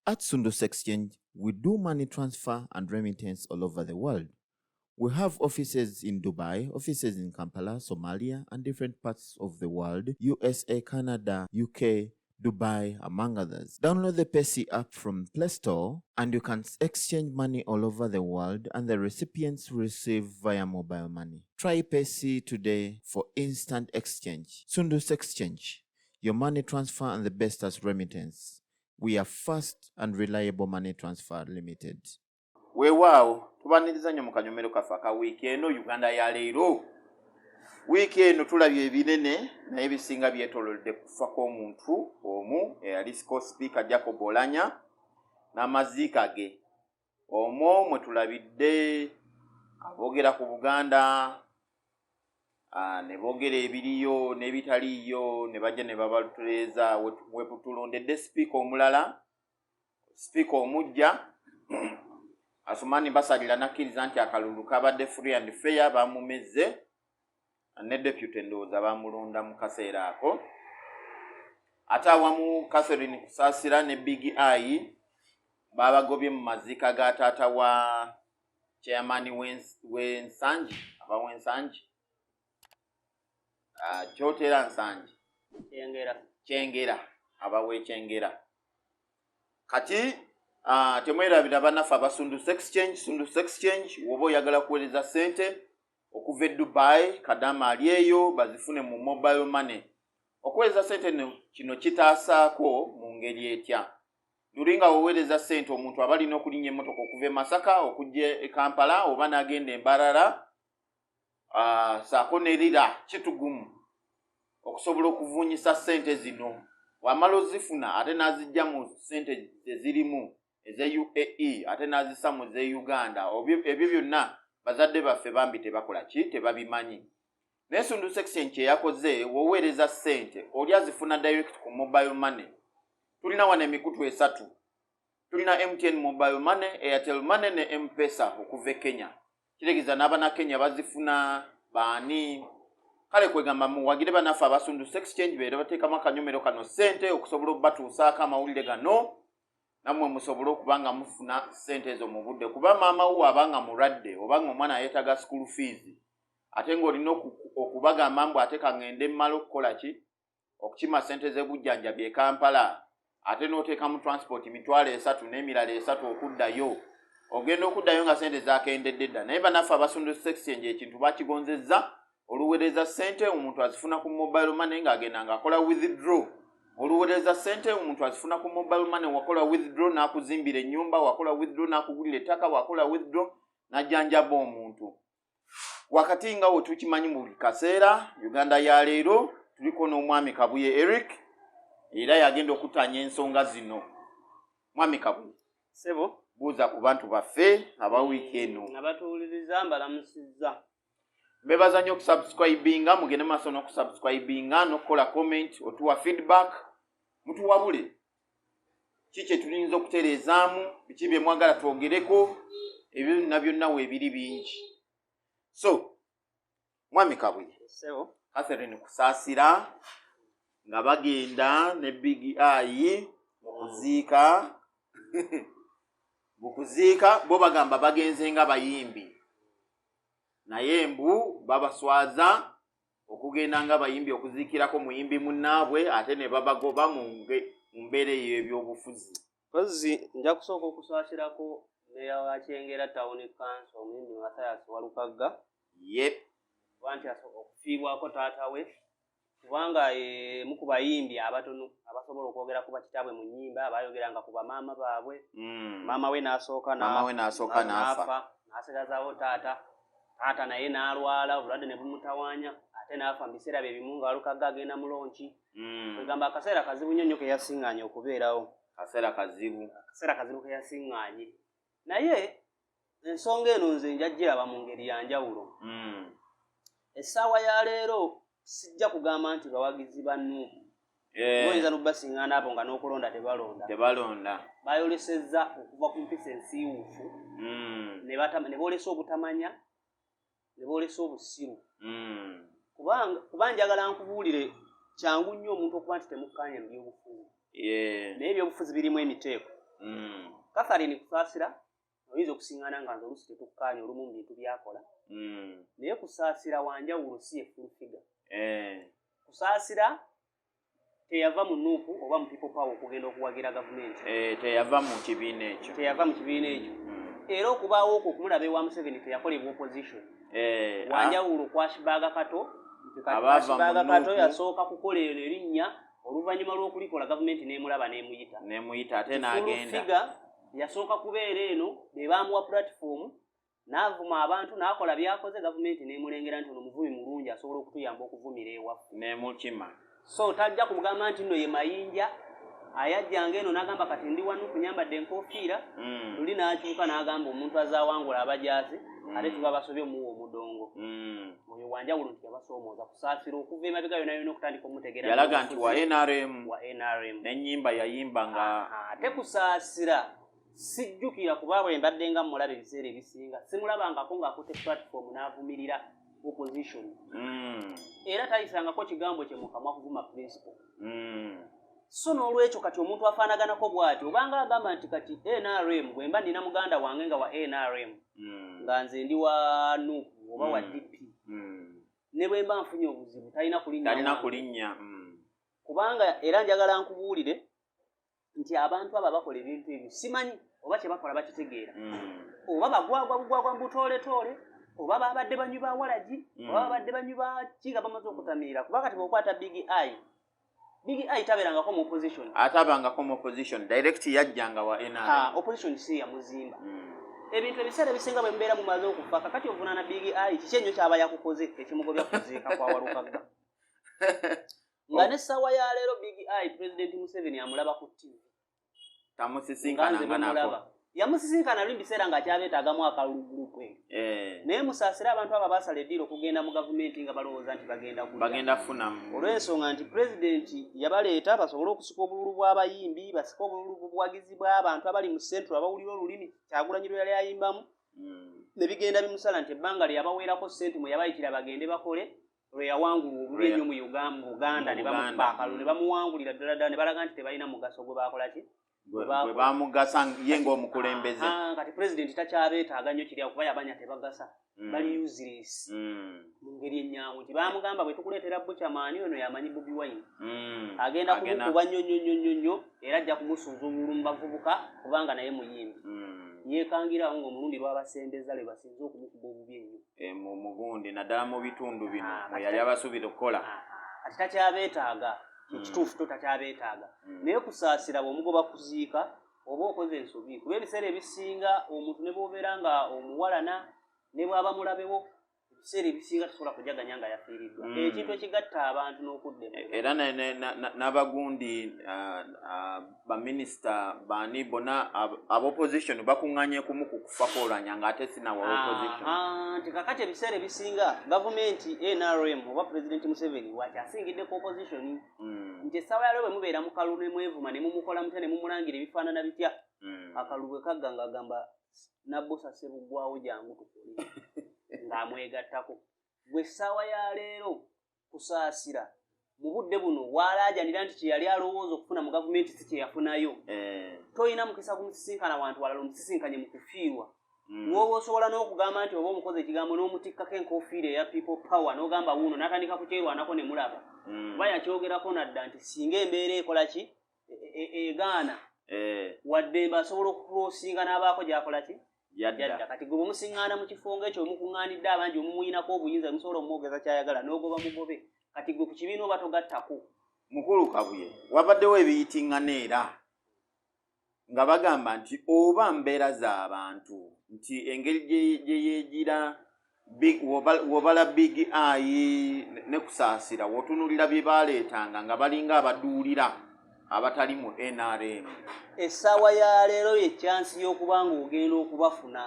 At Sundus Exchange, we do money transfer and remittance all over the world. We have offices in Dubai, offices in Kampala, Somalia, and different parts of the world, USA, Canada, UK, Dubai, among others. Download the Pesi app from Play Store and you can exchange money all over the world and the recipients receive via mobile money. Try Pesi today for instant exchange. Sundus Exchange, your money transfer and the best as remittance. We are fast and reliable money transfer limited. Weewaawo tubaniriza nnyo mu kanyomero kaffe aka wiiki eno Uganda ya leero. Wiiki eno tulabye ebinene naye ebisinga byetoolodde kufa kw'omuntu omu eyali speaker Jacob Olanya n'amaziika ge. Omwo mwe tulabidde aboogera ku Buganda ne boogera ebiriyo n'ebitaliyo ne bajja ne babalutereeza we tulondedde speaker omulala, speaker omujja Asumani basalira nakkiriza nti akalulu kabadde free and fair bamumezze ne deputy ndowooza bamulonda mu kaseera ako. Ate awamu Catherine Kusasira ne Big I babagobye mu maziika ga taata wa chairman w'ensangi aba w'ensangi kyotera nsangi kyengera aba w'ekyengera kati temwerabira banafa aba Sundus Exchange woba oyagala kuweereza ssente okuva e Dubai kadama ali eyo bazifune mu mobile money. Okuweereza ssente kino kitaasaako mu ngeri etya. Lulinga woweereza ssente omuntu aba alina okulinnya emmotoka okuva e Masaka okujja e Kampala oba n'agenda e Mbarara saako nerira kitugumu okusobola okuvuunyisa ssente zino. Wamala ozifuna ate n'azijja mu ssente ezirimu eze UAE ate n'azissa mu ze Uganda. Ebyo byonna bazadde baffe bambi tebakola ki tebabimanyi. Naye Sundus Exchange yakoze woweereza ssente oli azifuna direct ku mobile money. Tulina wano emikutu esatu. Tulina MTN mobile money, Airtel money ne M-Pesa okuva e Kenya. Kitegeeza n'abana Kenya bazifuna baani. Kale kwegamba muwagire banaffe aba Sundus Exchange beera bateekamu akanyomero kano ssente okusobola okubatuusaako amawulire gano nammwe musobole okubanga mufuna ssente ezo mu budde. Kuba maama wo abanga mulwadde obanga omwana yeetaga school fees ate ng'olina okubagamba mbu ate kangende mmala okukola ki okukima ssente z'ebujjanjabi e Kampala ate n'oteeka mu transport mitwalo 3 n'emirala 3 okuddayo ogenda okuddayo nga ssente zaakendedde dda. Naye banaffe aba Sundus Exchange ekintu bakigonzezza oluweereza ssente omuntu azifuna ku mobile money ng'agenda ng'akola withdraw. Oluweereza ssente omuntu azifuna ku mobile money wakola withdraw n'akuzimbira ennyumba, wakola withdraw n'akugulira ettaka, wakola withdraw n'ajjanjaba omuntu. Wakati nga we tukimanyi mu buli kaseera Uganda ya leero tuliko n'omwami Kabuye Eric era yagenda okutanya ensonga zino. Mwami Kabuye sebo buuza ku bantu baffe aba wiiki eno. Nabatuwuliriza mbalamusizza. Bebaza nnyo okusubscribinga mugende maaso n'okusubscribinga n'okukola comment otuwa feedback mutuwabule ki kye tulinza okutereezaamu biki bye mwagala twogereko ebyo byonna weebiri bingi. So mwami Kabuye sebo Catherine Kusasira nga bagenda ne Big I bukuziika bo bagamba bagenze nga bayimbi naye mbu babaswaza okugenda nga bayimbi okuziikirako muyimbi munnaabwe ate ne babagoba mu mbeera ey'ebyobufuzi. Kozi nja kusooka okuswasirako meya wa Kyengera Town Council omuyimbi Mathias Walukagga wanti asooka okufiibwako taata we kubanga mu ku bayimbi abatono abasobola okwogera ku bakitaabwe mu nnyimba abayogeranga ku bamaama baabwe. Maama we n'asooka n'afa n'asigazaawo taata naye n'alwala obulwadde ne bumutawaanya ate n'afa mu biseera bye bimu nga Walukagga agenda mu lonki. Kwegamba akaseera kazibu nnyo ke yasiŋŋaanye okubeerawo. Akaseera kazibu ke yasiŋŋaanye naye ensonga eno nze njagiraba mu ngeri ya njawulo. Essaawa ya leero sijja kugamba nti bawagizi bannu oyinza n'obasiŋŋaana abo nga n'okulonda tebalonda. Bayolesezza okuva ku mpisa ensiiwuufu ne boolesa obutamanya ne boolesa obusiru. Kuba njagala nkubuulire kyangu nnyo omuntu okuba nti temukkaanya mu byobufuzi. Naye ebyobufuzi birimu emiteeko. Catherine Kusasira oyinza okusingana nga nze olusi tetukkaanya olumu mu bintu byakola naye Kusasira wanjawulo si ye full figure. Kusasira teyava mu nuupu oba mu people power okugenda okuwagira gavumenti. Teyava mu kibiina ekyo. Era okubaawo okwo okumulaba ewa Museveni teyakolebwa opposition. Wanjawulo kwashibaga kato yasooka kukola eno erinnya oluvannyuma lw'okulikola gavumenti n'emulaba n'emuyita ate n'agenda. Yasooka kubeera eno be baamuwa platform n'avuma abantu n'akola byakoze gavumenti n'emulengera nti ono muvubi mulungi asobola okutuyamba okuvumira ewaffe. N'emukima. So tajja kugamba nti nno ye mayinja ayajjanga eno n'agamba kati ndi wano kunyambadde enkofiira luli n'akyuka n'agamba omuntu azaawangula abajaasi ate tuba basobye omuwa omudongo. Oyo wanjawulo nti yabasoomooza Kusasira okuva emabega yonna okutandika omutegeera. Yalaga nti wa NRM n'ennyimba yayimba nga ate Kusasira sijjukira kuba bwe mbadde nga mulaba ebiseera ebisinga simulabangako ng'akutte platform n'avumirira opposition. Era tayisangako kigambo kye mu kamwa kuvuma principle. So n'olwekyo kati omuntu afaanaganako bw'atyo obanga agamba nti kati NRM bwe mba nina muganda wange nga wa NRM nga nze ndi wa NUP oba wa DP ne bwe mba nfunye obuzibu talina kulinnya. Kubanga era njagala nkubuulire nti abantu abo bakola ebintu ebyo simanyi oba kye bakola bakitegeera oba bagwagwa bugwagwa mbutooletoole oba babadde banywi ba walagi oba babadde banywi ba kiga bamaze okutamiira kuba kati bw'okwata Big I tabeerangako mu opposition. Atabangako mu opposition direct yajjanga wa NRM. Opposition si yamuzimba. Ebintu ebiseera ebisinga bwe mubeera mumaze okufa kakati ovunaana Big I kiki ennyo kyaba yakukoze ekimugobya kuziika kwa Walukagga. Nga n'essaawa ya leero Big I President Museveni amulaba ku TV. Tamusisinkana nako. Yamusisinkana luli biseera ng'akyabeetaagamu akalulu group eyo. Naye Musasira abantu abo baasala eddiiro okugenda mu gavumenti nga balowooza nti bagenda funamu. Olw'ensonga nti pulezidenti yabaleeta basobole okusika obululu bw'abayimbi basika obululu bw'obuwagizi bw'abantu abali mu centro abawulira olulimi Kyagulanyi lwe yali ayimbamu ne bigenda bimusala nti ebbanga lye yabaweerako ssente mwe yabayitira bagende bakole lwe yawangula obubi ennyo mu Uganda ne bamukuba akalulu ne bamuwangulira ddala ne balaga nti tebalina mugaso gwe baakola ki bwe bamugasa ye ng'omukulembeze. Kati pulezidenti takyabeetaaga nnyo kiri kuba yabanya tebagasa bali useless mu ngeri ennyangu nti baamugamba bwe tukuleetera bukyamaani ono yamanyi Bobi Wine agenda kumukuba nnyo era ajja kumusuuza obululu mu bavubuka kubanga naye muyimbi yeekangirawo ng'omulundi lw'abasembeza lwe basinze okumukuba obubi ennyo mugundi naddala mu bitundu bino mwe yali abasuubira okukola. Kati takyabeetaaga ekituufu to takyabeetaaga naye Kusasira bw'omugoba kuziika oba okoze ensobi kuba ebiseera ebisinga omuntu ne bw'obeera nga omuwalana ne bw'aba mulabewo ebiseera ebisinga tosobola kujaganya nga yafiiriddwa ekintu ekigatta abantu n'okudda era n'abagundi baminisita baani bonna ab'opposition bakuŋŋaanye kumu ku kufa koolanya ng'ate sinawa opposition. Nti kakati ebiseera ebisinga gavumenti NRM oba Pulezidenti Museveni wakyasingiddeku opposition nti essaawa yalwe bwe mubeera mu kalulu ne mwevuma ne mumukola mutya ne mumulangira ebifaanana bitya akalulu bwe kagga ng'agamba nabbosa Ssebuggwawo jangu tukole ng'amwegattako. Gwe essaawa ya leero Kusasira mu budde buno waalaajanira nti kye yali alowooza okufuna mu gavumenti si kye yafunayo. Toyina mukisa kumusisinkana wantu walala omusisinkanye mu kufiirwa. N'oba osobola n'okugamba nti oba omukozi ekigambo n'omutikkako enkofiira eya people power n'ogamba wuuno n'atandika kukyerwanako ne mulaba. Kuba yakyogerako nadda nti singa embeera ekola ki egaana wadde mba asobola okukroosinga n'abaako gy'akola ki yadda. Kati gwe bumusiŋŋaana mu kifo ng'ekyo omukuŋŋaanidde abangi omumuyinako obuyinza musobola omwogeza kyayagala n'ogoba mugobe kati gwe ku kibiina oba togattako. Mukulu Kabuye wabaddewo ebiyitingana era nga bagamba nti oba mbeera z'abantu nti engeri gye yeegira wobala Big I ne Kusasira wotunulira bye baaleetanga nga balinga abaduulira abatali mu NRM. Essaawa ya leero ye chansi y'okuba ng'ogenda okubafuna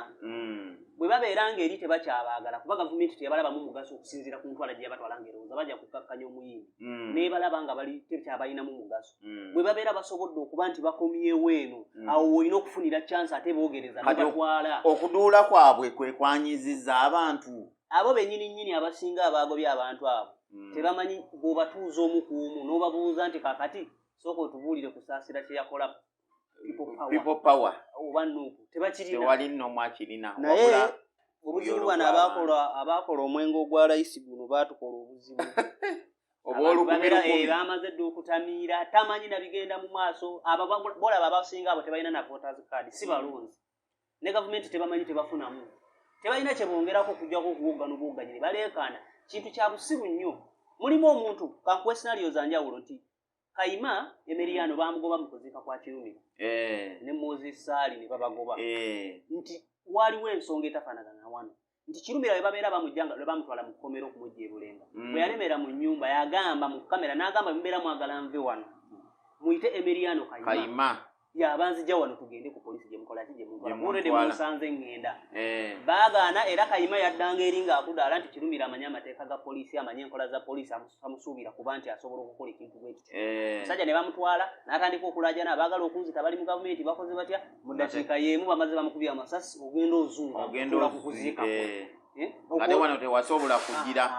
bwe babeera ng'eri tebakyabaagala kuba gavumenti teyabalabamu mugaso okusinziira ku ntwala gye yabatwala ng'erowooza bajja kukakkanya omuyimbi n'ebalaba nga tekyabalinamu mugaso. Bwe babeera basobodde okuba nti bakomyewo eno awo olina okufunira chansi ate boogereza nebatwala. Okuduula kwabwe kwe kwanyizizza abantu abo bennyini abasinga abaagobye abantu abo tebamanyi bw'obatuuza omu ku omu n'obabuuza nti kakati sooka otubuulire Kusasira kye yakola people power oba nuku tebakirina tewali nno mwakirina naye obuzibu bano abakola omwenge ogwa layisi guno baatukola obuzibu bamaze dde okutamiira tamanyi nabigenda mu maaso bolaba abasinga abo tebalina na voters card si balonzi ne gavumenti tebamanyi tebafunamu tebalina kyebongerako okujjako okuwogana obwoganyire baleekaana kintu kya busibu nnyo mulimu omuntu kankuwa scenario za njawulo nti Kayima Emiliano bamugoba mu kuziika kwa Kirumira ne Moses Sali ne babagoba nti waliwo ensonga etafaanagana na wano nti Kirumira bwe babeera bamujjanga lwe bamutwala mu kkomero okumujja e Bulenga bwe yalemera mu nnyumba yagamba mu kamera n'agamba mubeera mwagala nve wano muyite Emiliano Kayima yabanzija wano tugende ku polisi gye mukola ki gye mukolade musanze ngenda baagaana era Kayima yaddanga eri ng'akudaala nti Kirumira amanyi amateeka ga polisi amanyi enkola za polisi amusuubira kuba nti asobola okukola ekintu bwe kityo omusajja ne bamutwala n'atandika okulaajana abaagala okunzita bali mu gavumenti bakoze batya mu ddakiika y'emu bamaze bamukubya amasasi ogenda ozunga ogenda kukuziikako ate wano tewasobola kugira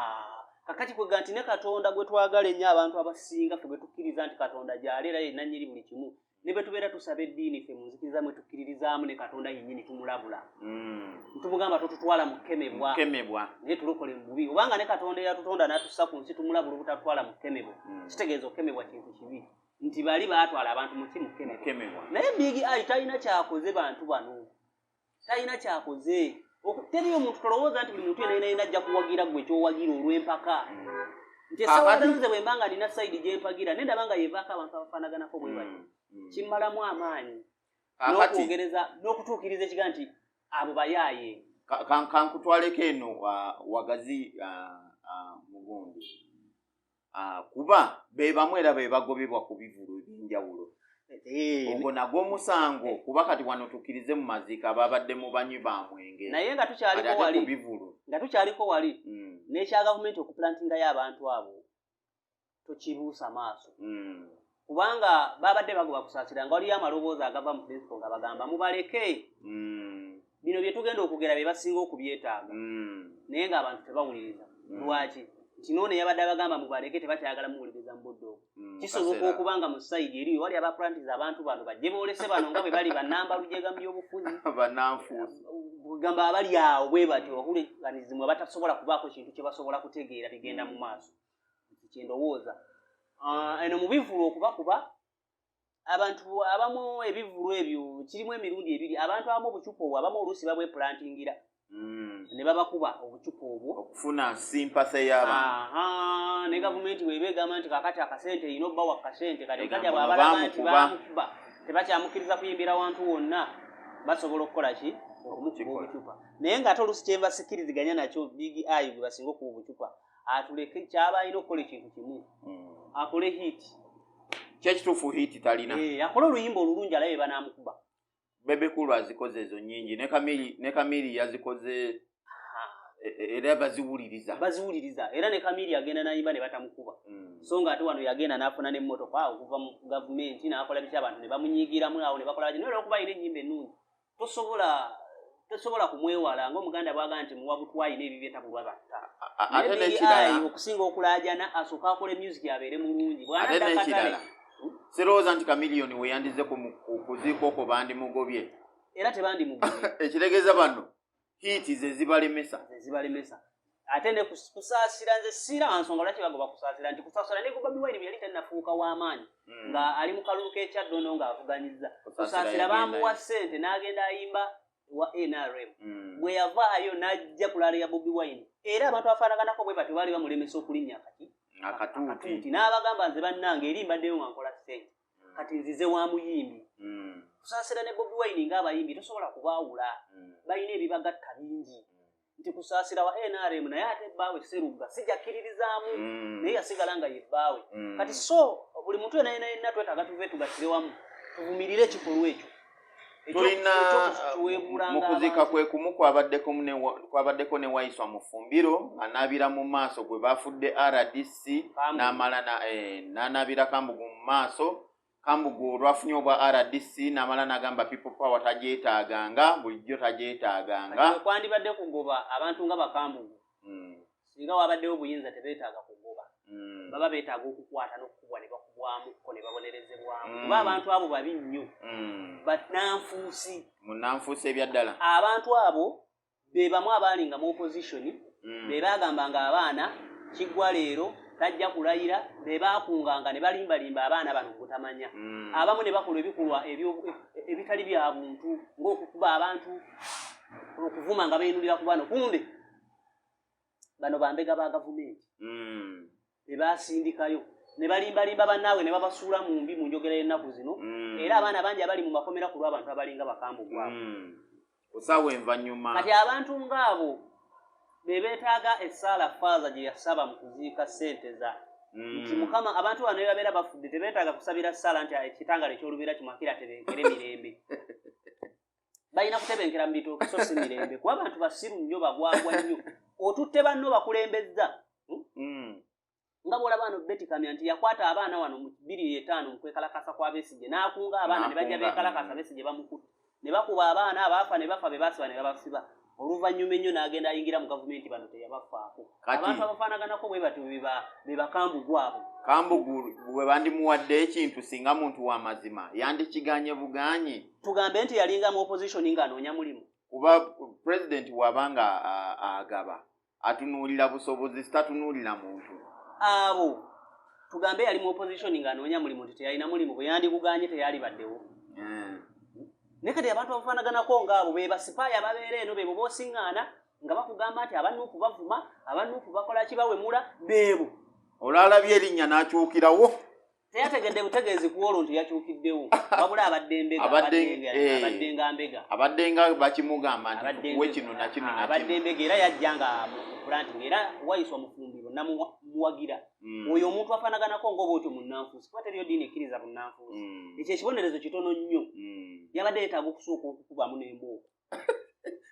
kakati kwega nti ne Katonda gwe twagala ennyo abantu abasinga ffe bwe tukkiriza nti Katonda gy'aleera yenna nnyiri buli kimu ne bwe tubeera tusaba eddiini ffe mu nzikiriza mwe tukkiririzaamu ne Katonda yennyini tumulabula tumugamba totutwala mu kkemebwa naye tulokole mu bubi obanga ne Katonda eyatutonda n'atussa ku nsi tumulabula obutatwala mu kkemebwa kitegeeza okkemebwa kintu kibi nti bali baatwala abantu muki mu kkemebwa naye Big Eye talina kyakoze bantu bano talina kyakoze teriyo omuntu tolowooza nti buli muntu yenayina ajja kuwagira gwe ekyowagira olw'empaka nti esawadanze bwe mbanga nina sayidi gyempagira ne ndaba nga yevaako abantu abafaanaganako bwe bati kimmalamu amaanyi n'okwogereza n'okutuukiriza ekiga nti abo bayaaye kankutwaleko eno wagazi mugundi kuba be bamu era be bagobebwa ku bivulu ebyenjawulo ogwo nagwo omusango kuba kati wano tukkirize mu maziika babadde mu banywi ba mwenge naye nga tukyaliko wali n'ekya gavumenti okuplantingayo abantu abo tokibuusa maaso kubanga babadde bagoba kusaasira nga waliyo amaloboozi agava mu principle nga bagamba mubaleke bino bye tugenda okugera bye basinga okubyetaaga naye ng'abantu tebawuliriza lwaki nti noone yabadde abagamba mubaleke tebakyagala muwuliriza mu budde kisoboka okuba nga mu sayidi eriyo wali abaplantiza abantu bano bajje boolese bano nga bwe bali bannamba lujega mu byobufuzi gamba abali awo bwe batyo wahuliganizibwa batasobola kubaako kintu kye basobola kutegeera bigenda mu maaso kyendowooza eno mu bivulu okubakuba abantu abamu ebivulu ebyo kirimu emirundi ebiri abantu abamu obucupa obwo abamu oluusi babweplantingira ne babakuba obucupa obwo okufuna sympathy y'abantu ne gavumenti webeegamba nti kakati akasente erina obbawa kasente kati kajja bw'abalaga nti bamukuba tebakyamukiriza kuyimbira wantu wonna basobola okukola ki okumukuba obucupa naye ng'ate oluusi kyembasikiriziganya nakyo Big Eye gwe basinga okuba obucupa atuleke kyaba alina okukola ekintu kimu akole hit kyekituufu hit talina akole oluyimba olulungi alabe banaamukuba bebekulu azikoze ezo nnyingi ne Kamiri yazikoze era baziwuliriza era ne Kamiri agenda n'ayimba ne batamukuba so nga ate wano yagenda n'afuna n'emmotoka okuva mu gavumenti n'akola biki abantu ne bamunyiigiramu awo ne bakola baki naye olwokuba alina ennyimba ennungi tosobola kumwewala ng'omuganda bwaga nti muwa butwayina ebibyo etabulwa batta ate n'ekirala okusinga okulaajana asooka akole music abeere mulungi ate n'ekirala sirowooza nti Kamiliyoni we yandize ku kuziika okwo bandimugobye era tebandimugobye ekitegeeza bano hiiti ze zibalemesa ate ne kusaasira nze siira nsonga lwaki bagoba kusaasira nti kusaasira ne Bobi Wine yali tannafuuka w'amaanyi nga ali mu kalulu k'ekyaddondo ng'avuganyizza kusaasira bamuwa ssente n'agenda ayimba wa NRM bwe yavaayo n'ajja kulaala ya Bobi Wine era abantu afaanaganako bwe bati baali bamulemesa okulinnya akatuuti n'abagamba nze bannange eri mbaddeyo nga nkola ssente kati nzize wa muyimbi kusaasira ne Bobi Wine ng'abayimbi tosobola kubaawula balina ebibagatta bingi nti kusaasira wa NRM naye ate ebbaawe Sserugga sijakkiririzaamu naye yasigala nga yebbaawe kati so buli muntu yenna twetaaga tuve tugattire wamu tuvumirire ekikolwa ekyo tulina mu kuziika kwe kumu kwabaddeko ne Waiswa Mufumbiro anaabira mu maaso gwe bafudde RDC n'amala n'anaabira Kambugu mu maaso Kambugu olwafunye obwa RDC n'amala n'agamba people power tagyetaaganga bulijjo tagyetaaganga kwandibadde kugoba abantu nga Bakambugu singa wabaddewo obuyinza tebeetaaga kugoba baba beetaaga okukwata n'okukubwa ne bakubwa bwamukko ne babonerezebwamu kuba abantu abo babi nnyo bannanfuusi munnanfuusi ebyaddala abantu abo be bamu abalinga mu opposition be bagambanga abaana kiggwa leero tajja kulayira be bakunganga ne balimbalimba abaana bano kutamanya abamu ne bakola ebikolwa ebitali bya buntu ng'okukuba abantu okuvuma nga beenulira ku bano kumbe bano bambega ba gavumenti be basindikayo ne balimbalimba bannaawe ne babasuula mu mbi mu njogera y'ennaku zino era abaana bangi abali mu makomera ku lw'abantu abalinga bakambugwabo osaawa envanyuma kati abantu ng'abo be beetaaga essaala faaza gye yasaba mu kuziika ssente za nti mukama abantu bano babeera bafudde tebeetaaga kusabira ssaala nti ekitangala eky'olubeera kimakira tebenkere mirembe balina kutebenkera mu bitooke so si mirembe kuba abantu basiru nnyo bagwagwa nnyo otutte banno bakulembezza nga bw'olaba wano betikamya nti yakwata abaana wano mu 2005 mu kwekalakasa kwa Besigye n'akunga abaana ne bajja beekalakasa Besigye bamukutte ne bakuba abaana abaafa ne bafa be basiba ne babasiba oluvannyuma ennyo n'agenda ayingira mu gavumenti bano teyabafaako abantu abafaanaganako bwe batyo be bakambugwabo kambugu bwe bandimuwadde ekintu singa muntu w'amazima yandikiganye buganye tugambe nti yalinga mu opposition ng'anoonya mulimu kuba pulezidenti w'abanga agaba atunuulira busobozi sitatunuulira muntu abo tugambe yali mu opposition ng'anoonya mulimu nti teyalina mulimu bwe yandibuganye teyali baddewo naye kati abantu abafaanaganako ng'abo be basipaaya babeera eno be bo boosiŋŋaana nga bakugamba nti abanuupu bavuma abanuupu bakola kibawemula beebo olwalabye erinnya n'akyukirawo teyategedde butegeezi ku olwo nti yakyukiddewo wabula abaddenga mbega abaddenga bakimugamba nti tukuwe kino na kino na kino abadde mbega era yajja nga mukulanti era wayiswa mufumbiro namuwagira oyo omuntu afaanaganako ng'oba otyo munnanfuusi kuba teriyo ddiini ekkiriza bunnanfuusi ekyo ekibonerezo kitono nnyo yabadde yeetaaga okusooka okukubamu n'embooko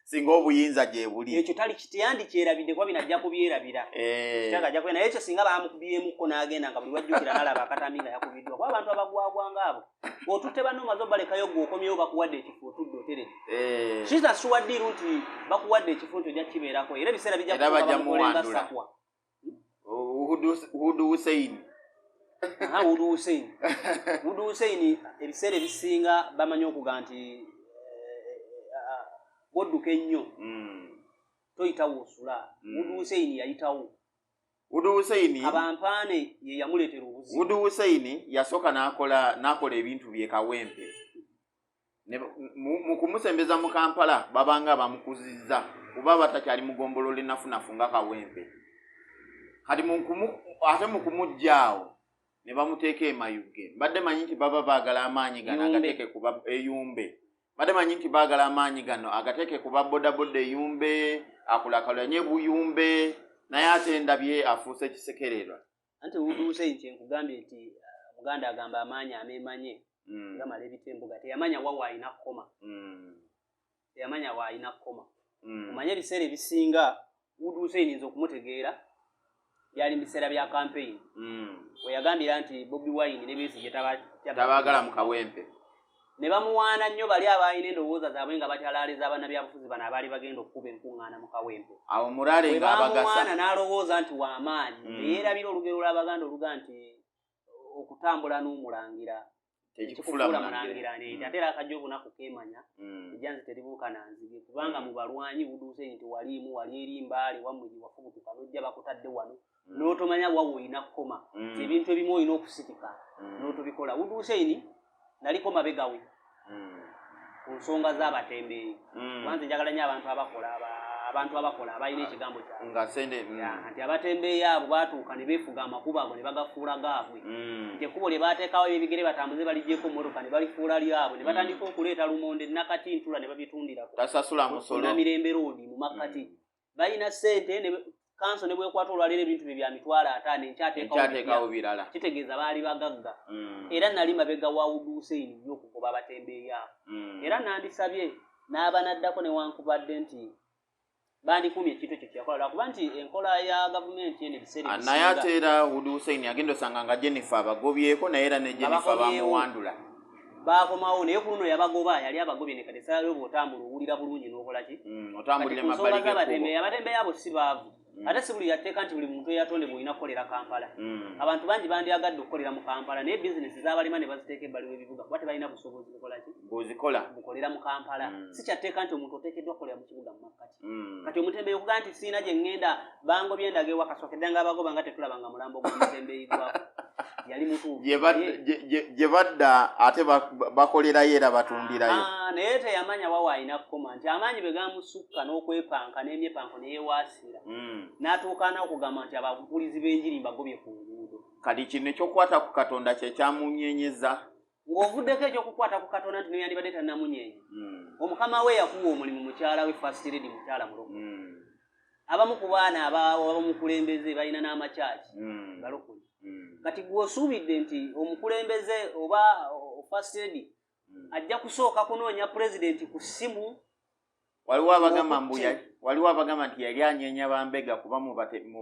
singa obuyinza gye buli ekyo teyandikyerabidde kuba binajja kubyerabira kitanga ajja naye ekyo singa baamukubyemukko n'agenda nga buli wajjukira n'alaba akatambi nga yakubiddwa kuba abantu abagwagwanga abo otutte banno maze obalekayo gwe okomyewo bakuwadde ekifo otudde oteredde kitasuwa ddiiru nti bakuwadde ekifo nti ojja kibeerako era ebiseera bijja kubamukolenga sakwa Hudu Hussein Hudu Hussein ebiseera ebisinga bamanyi okuga nti bodduka ennyo toyitawo osula Hudu Hussein yayitawo Hudu Hussein abampaane ye yamuleetera obuzibu Hudu Hussein yasooka n'akola ebintu bye kawempe mu kumusembeza mu Kampala babanga bamukuzizza kuba batakyali mugombolola ennafunafu nga kawempe kati ate mu kumuggyaawo ne bamuteeka emayuge mbadde manyi nti baba baagala amaanyi gano agateeke kuba eyumbe mbadde manyi nti baagala amaanyi gano agateeke kuba BodaBoda eyumbe akulakalanye buyumbe naye ate ndabye afuuse kisekererwa anti Hudu Hussein nkugambye nti Muganda agamba amaanyi ameemanye gamala ebitembuga teyamanya wawa alina kkoma teyamanya wa alina kkoma omanye ebiseera ebisinga Hudu Hussein nze okumutegeera byali mu biseera bya campaign we yagambira nti Bobi Wine ne Besigye tabaagala mu kawempe ne bamuwaana nnyo bali abalina endowooza zaabwe nga batyalaaliza abaana byabufuzi bano abaali bagenda okukuba enkuŋŋaana mu kawempe awo mulaale nga abagasa bamuwaana n'alowooza nti w'amaanyi neyeerabira olugero lw'Abaganda oluga nti okutambula n'omulangira tekikufuula mulangira nti ate era akajja obunaku keemanya ejjanzi teribuuka na nzige kubanga mu balwanyi Hudu Hussein nti waliimu wali erimbaali wammwe gye wafubutuka n'ojja bakutadde wano n'otomanya wawe olina kkoma ebintu ebimu olina okusitika n'otobikola Hudu Hussein naliko mabegawe ku nsonga z'abatembeeyi kubanze njagala nnyo abantu abakola abalina ekigambo kyabwe nti abatembeeyi abo baatuuka ne beefuga amakubo ago ne bagafuula gaabwe nti ekkubo lye baateekawo ebigere batambuze baligyeko mmotoka ne balifuula lyabwe ne batandika okuleeta lumonde nakati ntula ne babitundira tasasula musolo Namirembe road mu makkati balina ssente kanso ne bwekwata olwaleero ebintu bye bya mitwalo 5 ekyateekawo birala kitegeeza baali bagagga era nali mabega wa Hudu Hussein y'okugoba abatembeeyi abo era nandisabye n'abanaddako newankubadde nti bandikumye ekintu ekyo kyakola lwakuba nti enkola ya gavumenti eno ebiseera naye ate era Hudu Hussein agenda osanga nga Jennifer abagobyeko naye era ne Jennifer bamuwandula baakomawo naye ku luno yabagoba yali abagobye ne kati essala ly'oba otambula owulira bulungi n'okola ki otambulira emabbali g'ekkubo abatembeeyi abo si baavu ate si buli yateeka nti buli muntu eyatonde bw'olina kukolera Kampala. Abantu bangi bandyagadde okukolera mu Kampala naye bizinesi z'abalima ne baziteeka ebbali w'ebibuga kuba tebalina busobozi bukolera mu Kampala. Si kyatteeka nti omuntu oteekeddwa kukolera mu kibuga mu makkati. Kati omutembeeyi okugaa nti siina gye ŋŋenda bangobye ndaga ewa kasookedde nga abagoba nga tetulabanga mulambo gw'omutembeeyi gwako. Yali mutuufu gye badda ate bakolerayo era batundirayo. Naye teyamanya wawa ayina kukoma nti amaanyi bwe gamusukka n'okwepanka n'emyepanko ne yeewaasira n'atuuka n'okugamba nti ababuulizi b'enjiri mbagobye ku nguudo. Kati kino ekyokukwata ku Katonda kye kyamunyeenyeza. Ng'ovuddeko ekyokukwata ku Katonda nti neyandibadde tannamunyeenya. Omukama we yakuwa omulimu mukyala we First Lady mukyala mulokole. Abamu ku baana abamukulembeze balina n'amakyaki galokole. Kati gw'osuubidde nti omukulembeze oba First Lady ajja kusooka kunoonya pulezidenti ku ssimu. Waliwo abagamba nti yali anyeenya Bambega kuba mu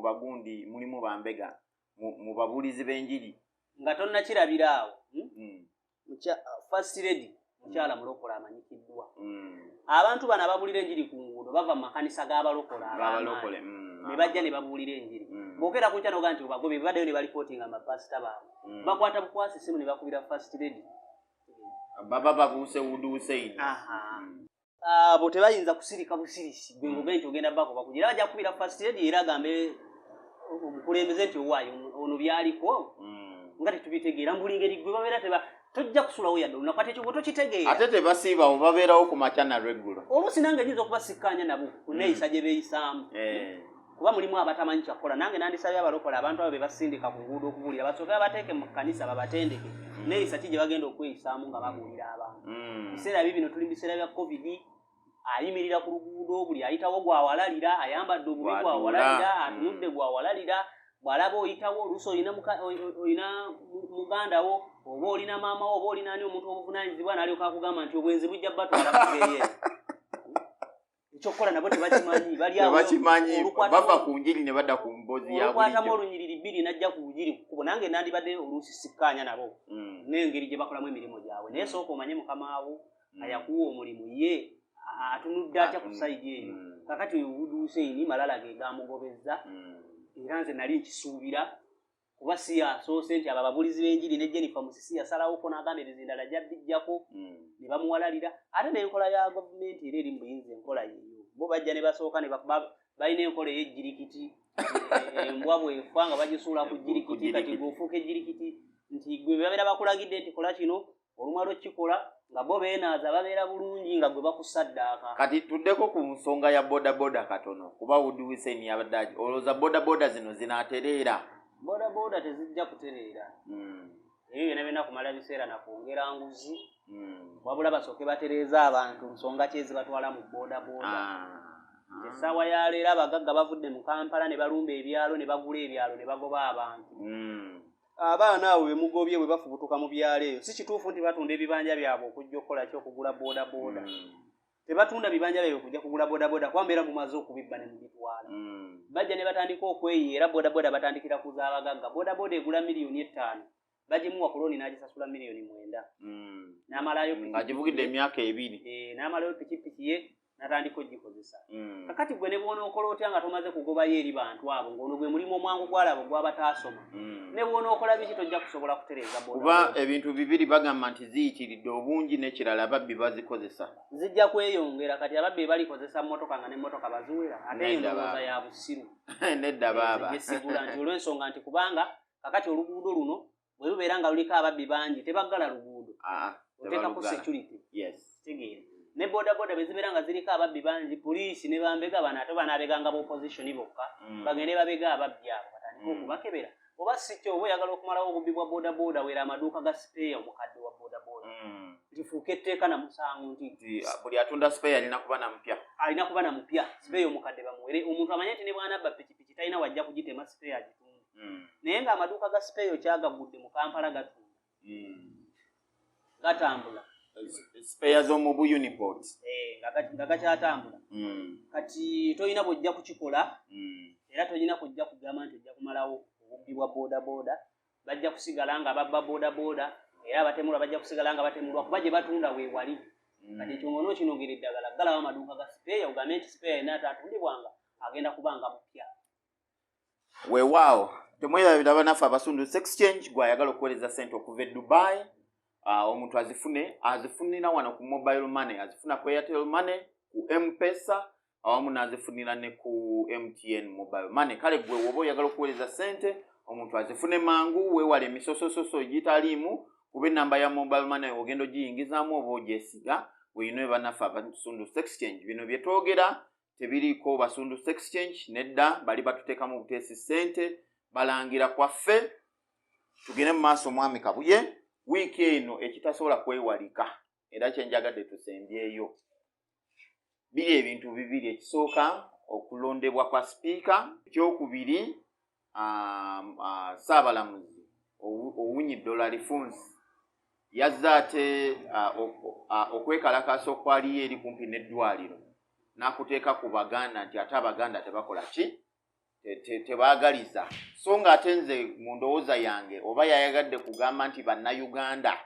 bagundi mulimu Bambega mu babuulizi b'enjiri. Nga tonnakirabira awo. First Lady mukyala mulokole amanyikiddwa. Abantu bano ababuulira enjiri ku nguudo bava mu makanisa g'abalokole ab'amaanyi ne bajja ne babuulira enjiri. Boogera ku nkya n'ogaa nti obagobe baddeyo ne balipootinga amapasita baabwe. Bakwata bukwasi essimu ne bakubira First Lady. Baba babuuse wuduuse ino. Abo tebayinza kusirika busirisi gwe ngoge nti ogenda bakoba kugira bajja kubira First Lady era agambe omukulembeze nti owaayo ono byaliko nga tetubitegeera mbuli ngeri gwe babeera tojja kusulawo yadde olunakwata ekyo tokitegeera. Ate tebasiibawo babeerawo ku makya na regular. Oluusi nange nyinza okubasikkaanya nabo ku neeyisa gye beeyisaamu. Kuba mulimu abatamanyi kyakukola nange nandisabye abalokole abantu abo be basindika ku nguudo okubuulira basooke babateeke mu kkanisa babatendeke neeyisa ki gye bagenda okweyisaamu nga babuulira abantu. Biseera bino tuli mu biseera bya COVID, ayimirira ku luguudo buli ayitawo gwawalalira, ayambadde obubi gwawalalira, atunudde gwawalalira, bw'alaba oyitawo oluusi olina muganda wo oba olina maama wo oba olina ani omuntu obuvunaanyizibwa n'alyoka akugamba nti obwenzi bujja batwala kugeeye. Ekyokukola nabo tebakimanyi bava ku njiri ne badda ku mbozi ya bulijjo. Olukwatamu olunyiriri bbiri najja ku bujiri ku kkubo nange nandibadde oluusi sikkaanya nabo n'engeri gye bakolamu emirimu gyabwe. Naye sooka omanye mukama wo ayakuwa omulimu ye atunudde atya ku sayidi eyo. Kakati oyo Wuduuseini malala ge gamugobezza era nze nali nkisuubira kuba si yasoose nti abo ababuulizi b'enjiri ne Jennifer Musisi yasalawoko n'agamba ebizindala gyabijjako ne bamuwalalira. Ate n'enkola ya gavumenti era eri mu buyinza enkola yeeyo. Bo bajja ne basooka ne balina enkola ey'ejjirikiti. Embwa bw'efa nga bagisuula ku jjirikiti kati gw'ofuuka ejjirikiti nti gwe babeera bakulagidde nti kola kino olumala okikola nga bo beenaaza babeera bulungi nga gwe bakusaddaaka. Kati tuddeko ku nsonga ya BodaBoda katono kuba Wuduuseini yabadde olowooza BodaBoda zino zinaatereera. BodaBoda tezijja kutereera. Ebyo byonna byonna kumala biseera na kwongera nguzi. Wabula basooke batereeza abantu nsonga ki ezibatwala mu BodaBoda. Essaawa ya leero abagagga bavudde mu Kampala ne balumba ebyalo ne bagula ebyalo ne bagoba abantu. Abaana abo be mugobye bwe bafubutuka mu byalo eyo si kituufu nti batunda ebibanja byabwe okujja okukola ki okugula BodaBoda. Tebatunda bibanja byabwe okujja kugula BodaBoda kuba mbeera mumaze okubibba ne mubitwala. Bajja ne batandika okweyiira BodaBoda batandikira ku z'abagagga. BodaBoda egula $5,000,000 bagimuwa ku looni n'agisasula $9,000,000. N'amalayo ng'agivugidde emyaka 2. N'amalayo pikipiki ye n'atandika ogikozesa. Kakati gwe ne bw'onookola otya nga tomaze kugobayo eri bantu abo ng'ono gwe mulimu omwangu gw'alabo gw'abataasoma. Ne bw'onookola biki tojja kusobola kutereeza BodaBoda. Kuba ebintu bibiri bagamba nti ziyitiridde obungi n'ekirala ababbi bazikozesa. Zijja kweyongera kati ababbi balikozesa mmotoka nga n'emmotoka baziwera ate endowooza ya busiru. Nedda baaba. Gesigula nti olw'ensonga nti kubanga kakati oluguudo luno bwe lubeera nga luliko ababbi bangi tebaggala luguudo. Oteekako security. Tegeera. Ne BodaBoda bwe zibeera nga ziriko ababbi bangi poliisi ne Bambega bano ate banaabeganga b'opposition bokka bagende babega ababbi abo batandika okubakebera. Oba si kyo oba oyagala okumalawo obubbi bwa BodaBoda wera amaduuka ga sipeeya omukadde wa BodaBoda. Lifuuka etteeka na musango nti buli atunda sipeeya alina kuba na mupya. Alina kuba na mupya sipeeya omukadde bamuwere. Omuntu amanye nti ne bw'anabba pikipiki talina wajja kugitema sipeeya agitunda. Naye ng'amaduuka ga sipeeya okyagagudde mu Kampala gatunda. Gatambula. Spare z'omu bu Uniport. Nga gakyatambula. Kati tolina bw'ojja kukikola era tolina kujja kugamba nti ojja kumalawo obubbi bwa BodaBoda. Bajja kusigala nga babba BodaBoda era abatemulwa bajja kusigala nga batemulwa kuba gye batunda weewali. Kati ekyo ng'onookinogera eddagala galaba amaduuka ga sipeeya ogambe nti sipeeya yena ataatundibwanga agenda kubanga mupya. weewaawo temwerabira banafe abasunduzi exchange gwayagala okuweereza ssente okuva e Dubai. Omuntu azifunira wano ku mobile money, azifuna ku Airtel money, ku M-Pesa, awamu n'azifunira ne ku MTN mobile money. Kale gwe woba oyagala okuweereza ssente omuntu azifune mangu, weewale emisosososo egitaliimu, kuba ennamba ya mobile money ogenda ogiyingizaamu oba ogyesiga, weeyinoe bannaffe abasunduzi exchange. Bino bye twogera tebiriiko basunduzi exchange, nedda bali batuteekamu buteesi ssente, balangira kwaffe. Tugende mu maaso mwami Kabuye. Wiiki eno ekitasobola kwewalika era kyenjagadde tusembyeyo biri ebintu bibiri. Ekisooka okulondebwa kwa sipiika, ekyokubiri Ssabalamuzi Owunyi Dollar Refunsi yazza ate okwekalakasa okwaliyo eri kumpi n'eddwaliro n'akuteeka ku Baganda nti ate Abaganda tebakola ki, tebaagaliza. So nga ate nze mu ndowooza yange oba yayagadde kugamba nti bannayuganda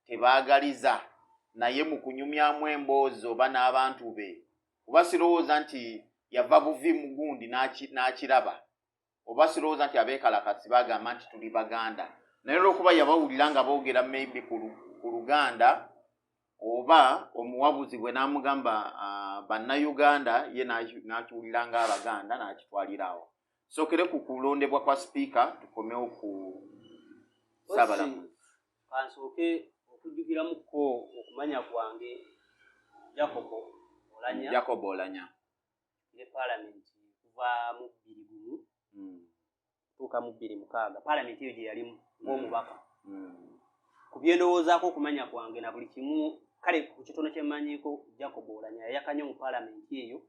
tebaagaliza naye mu kunyumyamu emboozi oba n'abantu be, oba sirowooza nti yava buvi mugundi n'akiraba, oba sirowooza nti abeekalakasi bagamba nti tuli Baganda. Naye olw'okuba yabawulira nga boogera maybe ku Luganda, oba omuwabuzi bwe n'amugamba bannayuganda ye n'akiwulira ng'Abaganda n'akitwalirawo. Sookere ku kulondebwa kwa sipiika tukomewo ku Ssabalamuzi. Kansooke okujjukiramuko okumanya kwange Jacob Olanya ne Parliament kuva mu 20 tuuka mu 2006 Parliament eyo gye yalimu ng'omubaka. Ku byendowoozaako okumanya kwange na buli kimu, kale ku kitono kye mmanyiiko Jacob Olanya yayakanya mu Parliament eyo,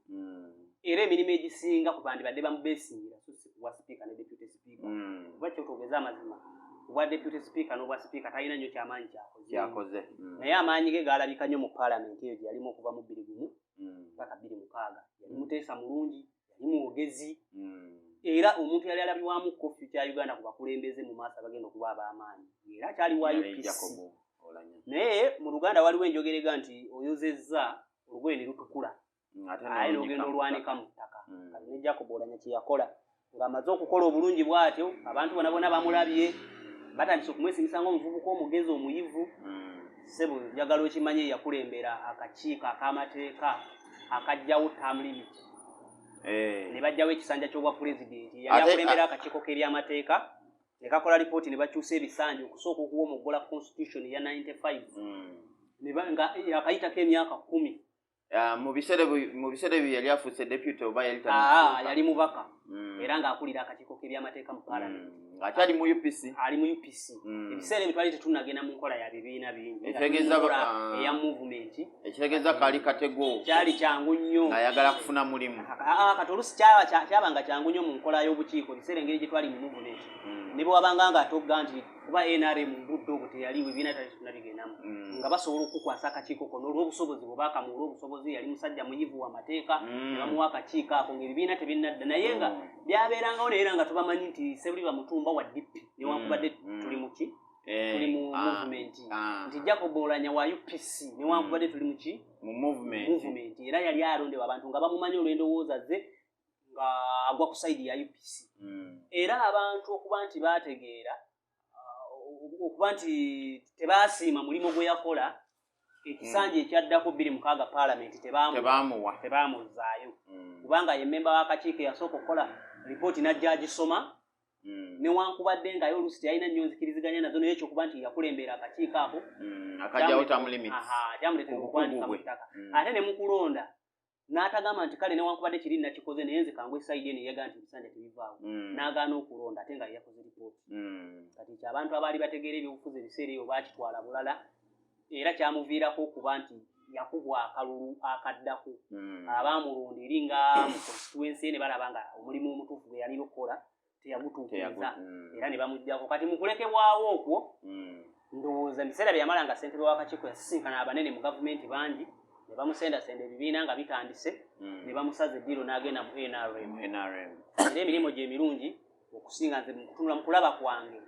era emirimu egisinga ku bandi badde bamubeesingira so si kuwa sipiika ne deputy speaker. Kuba kyotogeza amazima obwa deputy speaker n'obwa sipiika talina nnyo kyamaanyi kyakoze. Naye amaanyi ge gaalabika nnyo mu Parliament eyo gye yalimu okuva mu 20 mpaka 2006. Yali muteesa mulungi, yali mwogezi, era omuntu yali alabibwamu kofi kya Uganda ku bakulembeze mu maaso abagenda okuba ab'amaanyi, era akyali wa UPC. Naye mu Luganda waliwo enjogerega nti oyozezza olugoye ne lutukula aye n'ogenda olwanika mu ttaka. Kati ne Jacob Olanya kye yakola ng'amaze okukola obulungi bw'atyo, abantu bonna bamulabye batandise okumwesingisa ng'omuvubuka omugezi omuyivu. Ssebo njagala okimanye yakulembera akakiiko ak'amateeka akajjawo term limit, ne bajjawo ekisanja ky'obwa pulezidenti. Yali akulembera akakiiko k'ebyamateeka ne kakola lipooti ne bakyusa ebisanja okusooka okuwa omuggola constitution ya 95 nga yakayitako emyaka 10. Mu biseera ebyo yali afuuse deputy oba yali mubaka era ng'akulira akakiiko k'ebyamateeka mu Parliament. Akyali mu UPC. Ali mu UPC. Ebiseera ebyo twali tetunnagenda mu nkola ya bibiina bingi. Ekitegeeza eya movement. Ekitegeeza kaali katego. Kyali kyangu nnyo. Ng'ayagala kufuna mulimu. Kati oluusi kyabanga kyangu nnyo mu nkola y'obukiiko ebiseera engeri gye twali mu movement. Ne bwe wabanga ng'atogga nti kuba NRM budde obwo teyaliwo ebibiina tunabigendamu. Nga basobola okukwasa akakiiko kono olw'obusobozi bwe baakamuwa olw'obusobozi, yali musajja muyivu wa mateeka, ne bamuwa akakiiko ako ng'ebibiina tebinnadda. Naye nga byabeerangawo naye era nga tubamanyi nti Sebuli Bamutumba wa DP newankubadde tuli mu ki? Tuli mu movement. Nti Jacob Olanya wa UPC newankubadde tuli mu ki? Mu movement. Era yali alondebwa abantu nga bamumanyi olw'endowooza ze nga agwa ku sayidi ya UPC. Era abantu okuba nti baategeera okuba nti tebaasiima mulimu gwe yakola, ekisanja ekyaddako 2006 Parliament tebaamuzaayo. Kubanga ye memba w'akakiiko yasooka okukola lipooti n'ajja agisoma, newankubadde nga oluusi teyalina nnyo nzikiriziganya nazo, naye ekyokuba nti yakulembera akakiiko ako akajjawo term limit kyamuleetera okukwandika mu ttaka. Ate ne mu kulonda n'atagamba nti kale newankubadde kiri nakikoze naye nze kangwe sayidi eno yegaa nti ebisanja tebivaawo, n'agaana okulonda ate nga yakoze lipooti. Kati abantu abaali bategeera ebyobufuzi ebiseera ebyo baakitwala bulala, era kyamuviirako okuba nti yakubwa akalulu akaddako. Abaamulonda eri nga mu constituency ne balaba nga omulimu omutuufu gwe yali okukola teyagutuukiriza, era ne bamuggyako. Kati mu kulekebwawo okwo ndowooza ebiseera bye yamala nga ssentebe w'akakiiko yasisinkana abanene mu gavumenti bangi, ne bamusendasenda ebibiina nga bitandise, ne bamusaza eddiro n'agenda mu NRM. Era emirimu gye emirungi okusinga nze kutunula mu kulaba kwange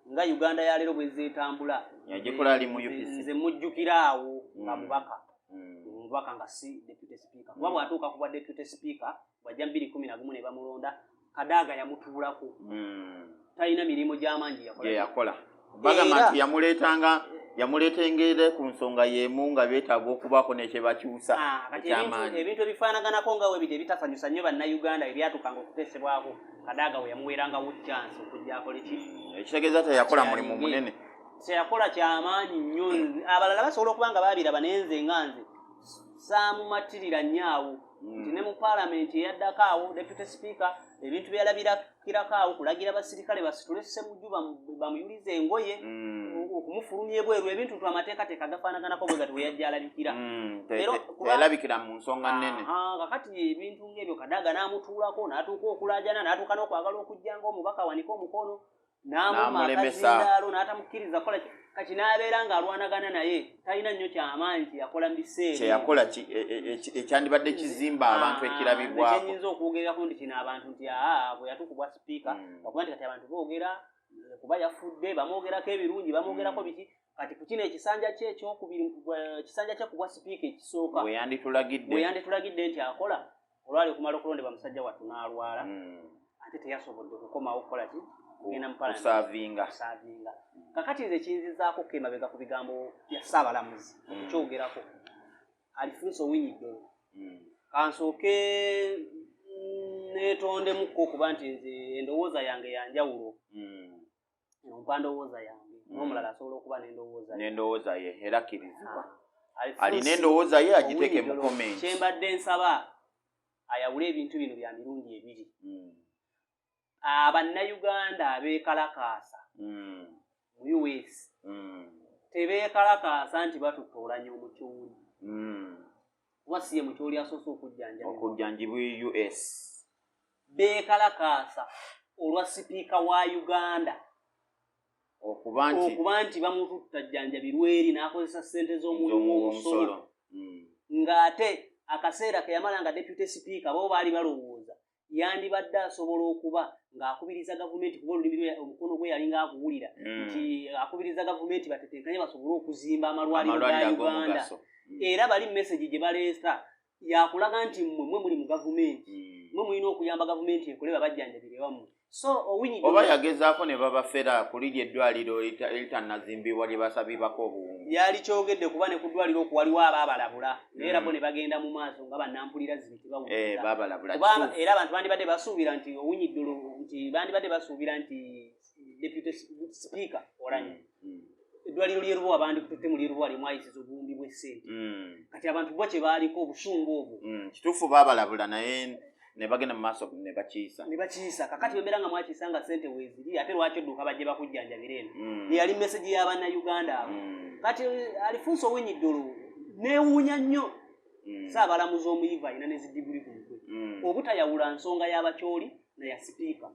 nga Uganda ya leero bwe zeetambula. Yagikola ali mu UPC. Nze mujjukira awo nga mubaka nga si deputy speaker. Kuba bw'atuuka ku bwa deputy speaker bw'ajja 2011 ne bamulonda Kadaga yamutuulako talina mirimu gy'amangi yakola bagamba nti yamuleetengere ku nsonga y'emu nga beetaaga okubaako nekye bakyusa ebintu ebifaanaganako nga we ebitasanyusa nnyo bannayuganda ebyatukanga okuteesebwako Kadaga we yamuweerangawo chance okujja akole ki ekitegeeza teyakola mulimu munene teyakola kyamaanyi nnyo abalala basobola okuba nga baabiraba nenze nga nze saamumatirira nnyo nti ne mu paalamenti eyaddako awo deputy speaker ebintu byalabirakirako awo kulagira basirikale basitule Ssemujju bamuyulize engoye okumufulumya ebweru ebintu amateekateeka gafaanaganako bwe gati we yajja alabikira yalabikira mu nsonga nnene kakati ebintu ng'ebyo Kadaga n'amutuulako n'atuuka okulaajana n'atuuka n'okwagala okujja ng'omubaka wanika omukono n'amuma akazindaalo n'atamukkiriza kola kati n'abeera ng'alwanagana naye talina nnyo kyamaanyi kyeyakola mu biseera kyeyakola ekyandibadde kizimba abantu ekirabibwako kyenyinza okwogerako nti kino abantu nti bwe yatukubwa sipiika okuba nti kati abantu boogera kuba yafudde bamwogerako ebirungi bamwogerako biki kati ku kino ekisanja kye ekyokubiri ekisanja kye kubwa sipiika ekisooka we yanditulagidde nti akola olwali okumala okulondebwa musajja wattu n'alwala ate teyasobodde kukomawo kukola ki kusaavinga kakati nze kiyinzizaako kemabega ku bigambo bya Ssabalamuzi okukyogerako Alfonso Owiny-Dollo kansooke neetondemukko okuba nti nze endowooza yange yanjawulo mpa ndowooza yange n'omulala asobola okuba n'endowooza ye era kirizibwa alina endowooza ye agiteeke mu komenti kyembadde nsaba ayawule ebintu bino bya mirundi ebiri abannayuganda abeekalakaasa mu US tebeekalakaasa nti batutoolanya omukyoli kuba siye mukyoli asoose okujjanjibwa US beekalakaasa olwa sipiika wa Uganda okuba nti bamututta jjanjabirwa eri n'akozesa ssente z'omulimu obusolo ng'ate akaseera ke yamala nga deputy speaker bo baali balowooza yandibadde asobola okuba ng'akubiriza gavumenti kuba olulimi omukono gwe yali ng'akuwulira nti akubiriza gavumenti batetenkanye basobole okuzimba amalwaliro ga Uganda era bali message gye baleeta yakulaga nti mmwe muli mu gavumenti mmwe mulina okuyamba gavumenti ekole babajjanjabire wammwe so Owiny-Dollo oba yagezaako ne babafera kulirya eddwaliro eritannazimbibwa lye basabibako obuwungu yali kyogedde kuba ne ku ddwaliro okuwaliwo ababalabula era bo ne bagenda mu maaso nga bannampulira ziri tebawulira era abantu bandibadde basuubira nti Owiny-Dollo nti bandibadde basuubira nti deputy speaker Orange eddwaliro ly'Erubowa bandikututte mu ly'Erubowa lyemwayisiza obuwumbi bw'essente kati abantu bo kye baaliko obusungu obwo kituufu baabalabula naye ne bagenda mu maaso ne bakiisa kakati bembeera nga mwakiisa nga ssente weeziri ate lwaki odduuka bajje bakujjanjabira eno yeyali message y'abannayuganda abo kati Alfonso Owiny-Dollo neewuunya nnyo Ssabalamuzi omuyivu alina ne zidiguli ku mutwe obutayawula nsonga y'abakyoli naya sipiika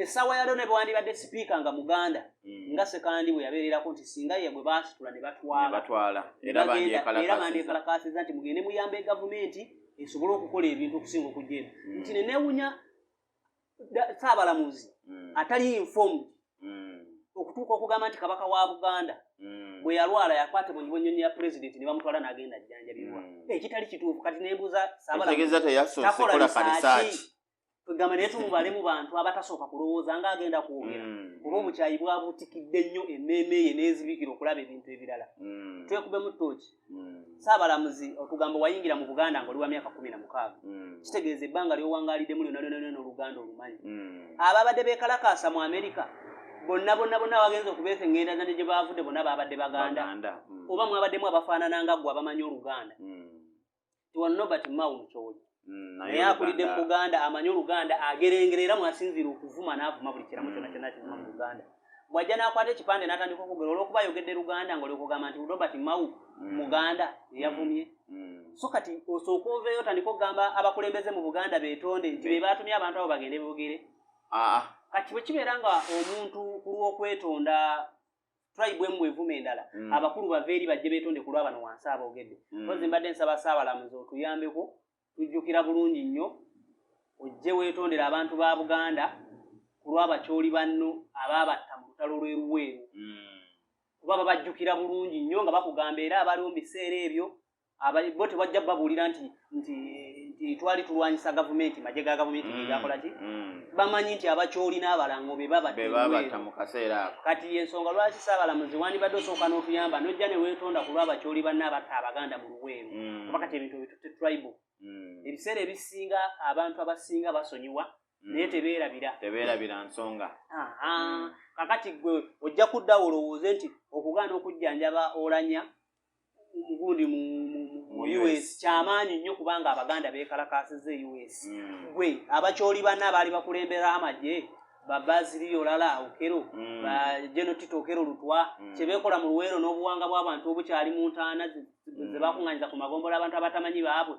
essaawa ya lero ne bwandibadde sipiika nga muganda nga sekandi bwe yabeererako nti singa ye bwe baasitula ne batwala era bandyekalakaasiza nti mugende muyambe gavumenti esobole okukola ebintu okusinga okujja eno nti neneewunya Ssabalamuzi atali informed okutuuka okugamba nti kabaka wa Buganda bwe yalwala yakwate mu nnyonyi ya pulezidenti ne bamutwala n'agenda ajjanjabirwa ekitali kituufu kati nembuuza Ssabalamuzi tugamba naye tumubale mu bantu abatasooka kulowooza ng'agenda kwogera oba obukyayi bwabutikidde nnyo emmeeme ye n'ezibikira okulaba ebintu ebirala twekube mu ttooki Ssabalamuzi otugamba wayingira mu Buganda ng'oli wa myaka 16 kitegeeza ebbanga ly'owangaaliddemu lyonna n'Oluganda olumanyi ababadde beekalakaasa mu Amerika bonna bagenza okubeesa engenda gye baavudde bonna baabadde Baganda oba mwabaddemu abafaanana nga ggwe abamanyi Oluganda tiwano Nobert Mao mukyoli naye akulidde mu Buganda amanyi Oluganda agerengerera mwasinziira okuvuma n'avuma buli kiramu kyonna kyonna kivuma mu Buganda bw'ajja n'akwata ekipande n'atandika okwogera olw'okuba ayogedde Luganda ng'olyokugamba nti Robert Mao Muganda yeyavumye so kati osooka oveeyo otandika okugamba abakulembeze mu Buganda beetonde nti be baatumye abantu abo bagende boogere kati bwe kibeera nga omuntu ku lw'okwetonda tribe emu evuma endala abakulu bava eri bajje beetonde ku lw'abano wansi aboogedde kozi mbadde nsaba Ssabalamuzi otuyambeko tujjukira bulungi nnyo ojje weetondera abantu ba Buganda ku lw'abakyoli banno abaabatta mu lutalo lw'Eruweero kuba babajjukira bulungi nnyo nga bakugamba era abaliwo mu biseera ebyo bo tebajja babuulira nti twali tulwanyisa gavumenti maje ga gavumenti gegakola ki bamanyi nti abakyoli n'abalango be babatta mu kaseera ako kati ensonga lwaki Ssabalamuzi wandibadde osooka n'otuyamba nojja ne weetonda ku lw'abakyoli banne abatta Abaganda mu Luweero kuba kati ebintu bitutte tribal ebiseera ebisinga abantu abasinga basonyiwa naye tebeerabira nsonga kakati gwe ojja kudda olowooze nti okugaana okujjanjaba olanya gundi mu US kyamaanyi nnyo kubanga Abaganda beekalakaasizza US gwe abakyoli banne abaali bakulembera amagye Babaziriyo Lala Okero General Tito Okero Lutwa kyebeekola mu Luweero n'obuwanga bw'abantu obukyali mu ntaana ze bakunganyiza ku magombola abantu abatamanyi baabwe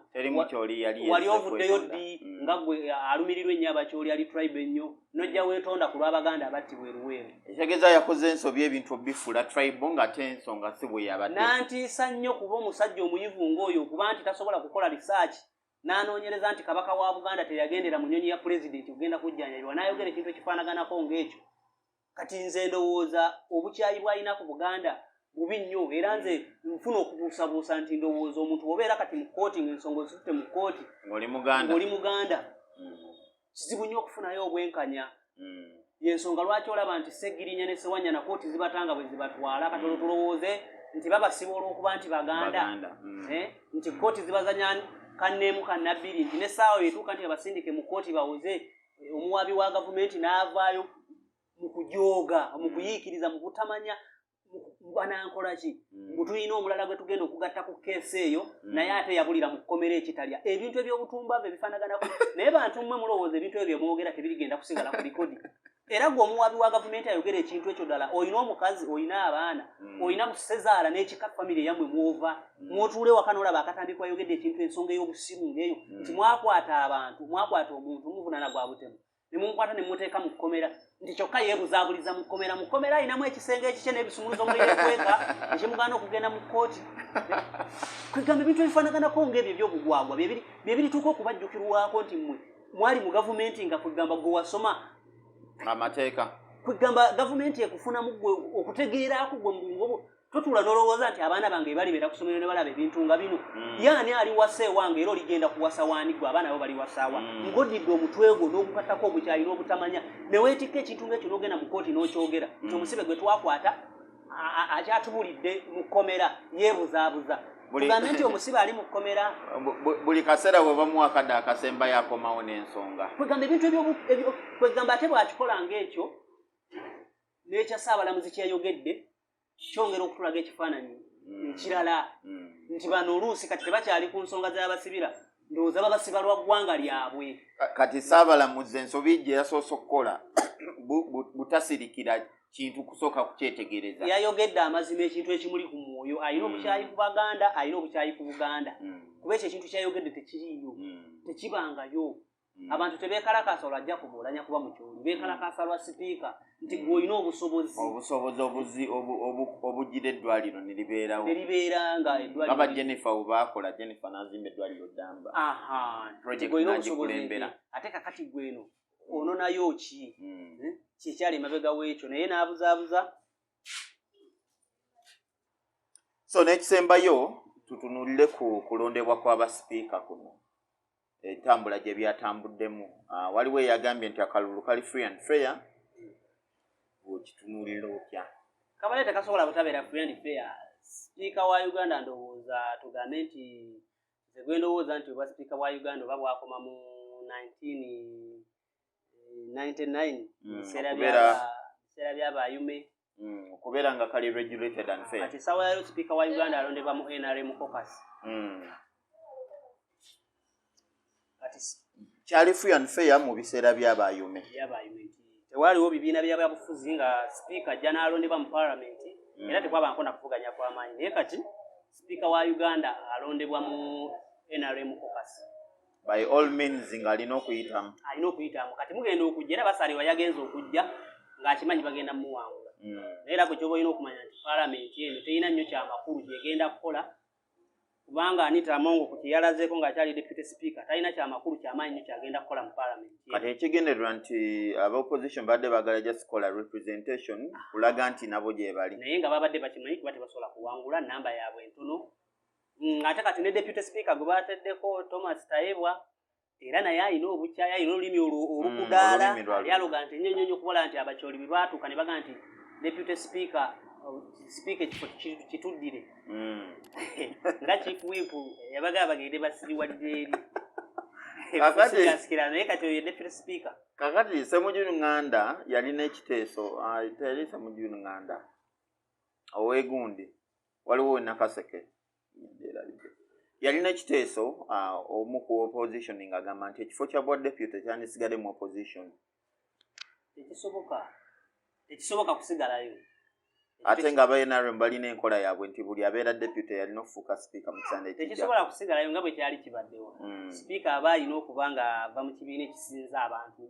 wali ovuddeyo ddi nga gwe alumirirwa ennyo abakyoli ali tribe ennyo nojja weetonda ku lw'Abaganda abattibwa e Luweero ekitegeeza yakoze ensobi ebintu bifuula tribe ng'ate ensonga si bwe yabadde nantiisa nnyo kuba omusajja omuyivu ng'oyo kuba nti tasobola kukola research n'anoonyereza nti kabaka wa Buganda teyagendera mu nnyonyi ya pulezidenti kugenda kujjanjabibwa n'ayogera ekintu ekifaanaganako ng'ekyo kati nze ndowooza obukyayi bw'alina ku Buganda bubi nnyo era nze nfuna okubuusabuusa nti ndowooza omuntu obeera kati mu kkooti ng'ensonga ozitutte mu kkooti ng'oli Muganda kizibu nnyo okufunayo obwenkanya y'ensonga lwaki olaba nti Sseggirinya ne Ssewanya na kkooti zibatanga bwe zibatwala kati olwo tulowooze nti babasiba olw'okuba nti Baganda nti kkooti zibazanya kanneemu kannabbiri nti n'essaawa etuuka nti abasindike mu kkooti bawoze omuwaabi wa gavumenti n'avaayo mu kujooga mu kuyiikiriza mu butamanya banankola ki mbu tulina omulala gwe tugenda okugatta ku keesi eyo naye ate yabulira mu kkomera ekitalya ebintu eby'obutumbavu ebifaanaganako naye bantu mmwe mulowooza ebintu ebyo mwogera tebirigenda kusigala ku likodi era gwe omuwaabi wa gavumenti ayogera ekintu ekyo ddala olina omukazi olina abaana olina busezaala n'ekika famire yammwe mwova mwotuule waka n'olaba akatandikwa ayogedde ekintu ensonga ey'obusiru ng'eyo nti mwakwata abantu mwakwata omuntu muvunaana gwa butemu ne mumukwata ne mumuteeka mu kkomera nti kyokka yeebuzaabuliza mu kkomera ayinamu ekisenge ekikye n'ebisumuluzo muliekweka ekimugaana okugenda mu kkooti kwegamba ebintu ebifaanaganako ng'ebyo eby'obugwagwa bye birituuka okubajjukirwako nti mmwe mwali mu gavumenti nga kwegamba gwe wasoma amateeka kwegamba gavumenti ekufunamu gwe okutegeerako gwe mubungobo totula n'olowooza nti abaana bange bali beera ku ssomero ne balaba ebintu nga bino yaani ali wasa ewange era oligenda kuwasa waani gwe abaana bo bali wasaawa ng'oddidde omutwe gwo n'ogukattako obukyayi n'obutamanya ne weetikka ekintu ng'ekyo n'ogenda mu kkooti n'okyogera nti omusibe gwe twakwata akyatubulidde mu kkomera yeebuzaabuza tugambe nti omusibe ali mu kkomera buli kaseera bwe bamuwa akadde akasemba yakomawo n'ensonga kwegamba ebintu ebyo kwegamba ate bw'akikola ng'ekyo n'ekya Ssabalamuzi kyeyayogedde kyongera okutulaga ekifaananyi ekirala nti bano oluusi kati tebakyali ku nsonga z'abasibira ndowooza babasiba lwa ggwanga lyabwe kati Ssabalamuzi ensobi gye yasoose okukola butasirikira kintu kusooka kukyetegereza yayogedde amazima ekintu ekimuli ku mwoyo alina obukyayi ku Baganda alina obukyayi ku Buganda kuba ekyo ekintu kyayogedde tekiriiyo tekibangayo abantu tebeekalakaasa olwajja kubuulanya kuba mukyoli beekalakaasa lwa sipiika nti gw'olina obusobozi obugira eddwaliro ne libeerawo nga eddwaliro aba Jennifer we baakola Jennifer n'azimba eddwaliro ddamba gw'olina obusobozi ate kakati gweno ono nayo ki kikyali emabega w'ekyo naye n'abuzaabuza so n'ekisembayo tutunuulire ku kulondebwa kw'abasipiika kuno entambula gye byatambuddemu waliwo eyagambye nti akalulu kali free and fair okitunuulira otya kabale tekasobola butabeera free and fair sipiika wa Uganda ndowooza tugambe nti nze gwe ndowooza nti oba sipiika wa Uganda oba bwakoma mu 1999 biseera by'abayume okubeera nga kali regulated and fair kati sawa yalo sipiika wa Uganda alondebwa mu NRM caucus kyali free and fair mu biseera by'abayume tewaliwo bibiina by'ababufuzi nga sipiika ajja n'alondebwa mu palamenti era tekwabanko na kuvuganya kw'amaanyi naye kati sipiika wa Uganda alondebwa mu NRM caucus by all means ng'alina okuyitamu kati mugenda okujja era basaaliwa yagenza okujja ng'akimanyi bagenda muwangula naye era gwe kyoba olina okumanya nti palamenti eno terina nnyo kyamakulu gyegenda kukola kubanga Anita Amongo ku kyeyalazeeko ng'akyali deputy speaker talina kyamakulu kyamaanyi nnyo kyagenda kukola mu palamenti kati ekigendererwa nti aba-opposition badde baagala just kola representation kulaga nti nabo gye bali naye nga babadde bakimanyi kuba tebasobola kuwangula namba yaabwe entono ate kati ne deputy speaker gwe bateddeko Thomas Tayebwa era naye alina obukyaya alina olulimi olukudaala ali aloga nti ennyo okubola nti abakyoli bwe baatuuka ne baga nti deputy speaker ekifo kituddire nga chief whip yabaga bagende basiriwadde eri kasikira naye kati oyo deputy speaker kakati Ssemujju Nganda yalina ekiteeso teri Ssemujju Nganda owegundi waliwo Nakaseke yalina ekiteeso omu ku opposition ng'agamba nti ekifo kya bwa deputy kyandisigadde mu opposition tekisoboka kusigalayo ate nga NRM balina enkola yaabwe nti buli abeera deputy yalina okufuuka speaker mu kisande ekijja tekisobola kusigalayo nga bwe kyali kibaddewo speaker aba alina okuba nga ava mu kibiina ekisinza abantu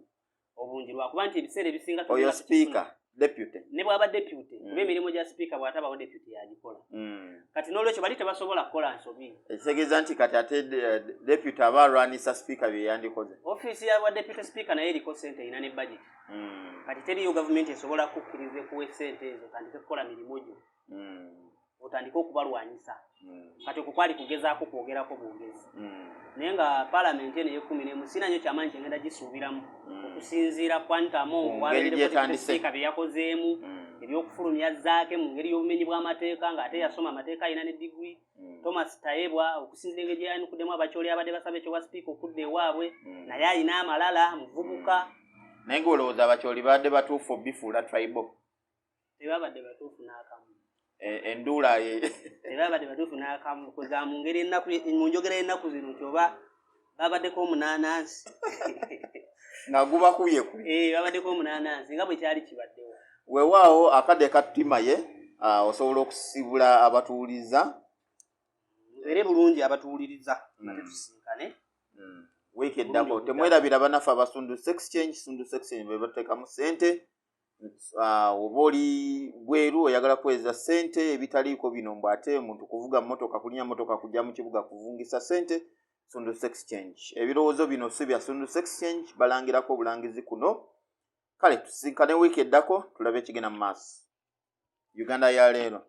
obungi lwakuba nti ebiseera ebisinga oyo speaker deputy ne bw'aba deputy kuba emirimu gya speaker bw'atabawo deputy yagikola kati n'olwekyo bali tebasobola kukola nsobi ekitegeeza nti kati ate deputy aba alwanisa speaker bye yandikoze ofiisi ya deputy speaker naye eriko ssente erina ne budget kati teriyo gavumenti esobola kukkiriza ekuwa ssente ezo otandike kukola mirimu gyo otandike okubalwanyisa kati okwo kwali kugezaako kwogerako bwogezi naye nga paalamenti eno ey'ekumi sinanyo kyamaanyi kyengenda gisuubiramu okusinziira kwantamo wabeerekospika bye yakozeemu ebyokufulumya zaake mu ngeri y'obumenyi bw'amateeka ng'ate yasoma amateeka alina ne diguri Thomas Tayebwa okusinziira engeri gyeyanikuddemu abakyoli abadde basaba ekyowa sipiika okudda ewaabwe naye alina amalala muvubuka naye ng'olowooza abakyoli badde batuufu bifuula tribal tebabadde batuufu n'akamu enduula tebabadde batuufu n'akamu kuza mu ngeri mu njogera y'ennaku zino kyoba babaddeko omunaanansi nga gubakubye babaddeko omunaanansi nga bwe kyali kibaddewo weewaawo akadde kattima ye osobola okusibula abatuwuliza mubeere bulungi abatuwuliriza nga tetusinkane wiiki eddako temwerabira bannaffe abasundusa exchange sundusa exchange be bateekamu ssente oba oli bweru oyagala kuweza ssente ebitaliiko bino mbw ate omuntu kuvuga mmotoka kulinya mmotoka kujja mu kibuga kuvungisa ssente sundusa exchange ebirowoozo bino si bya sundusa exchange balangirako obulangizi kuno kale tusinkane wiiki eddako tulabe ekigenda mu maaso Uganda ya leero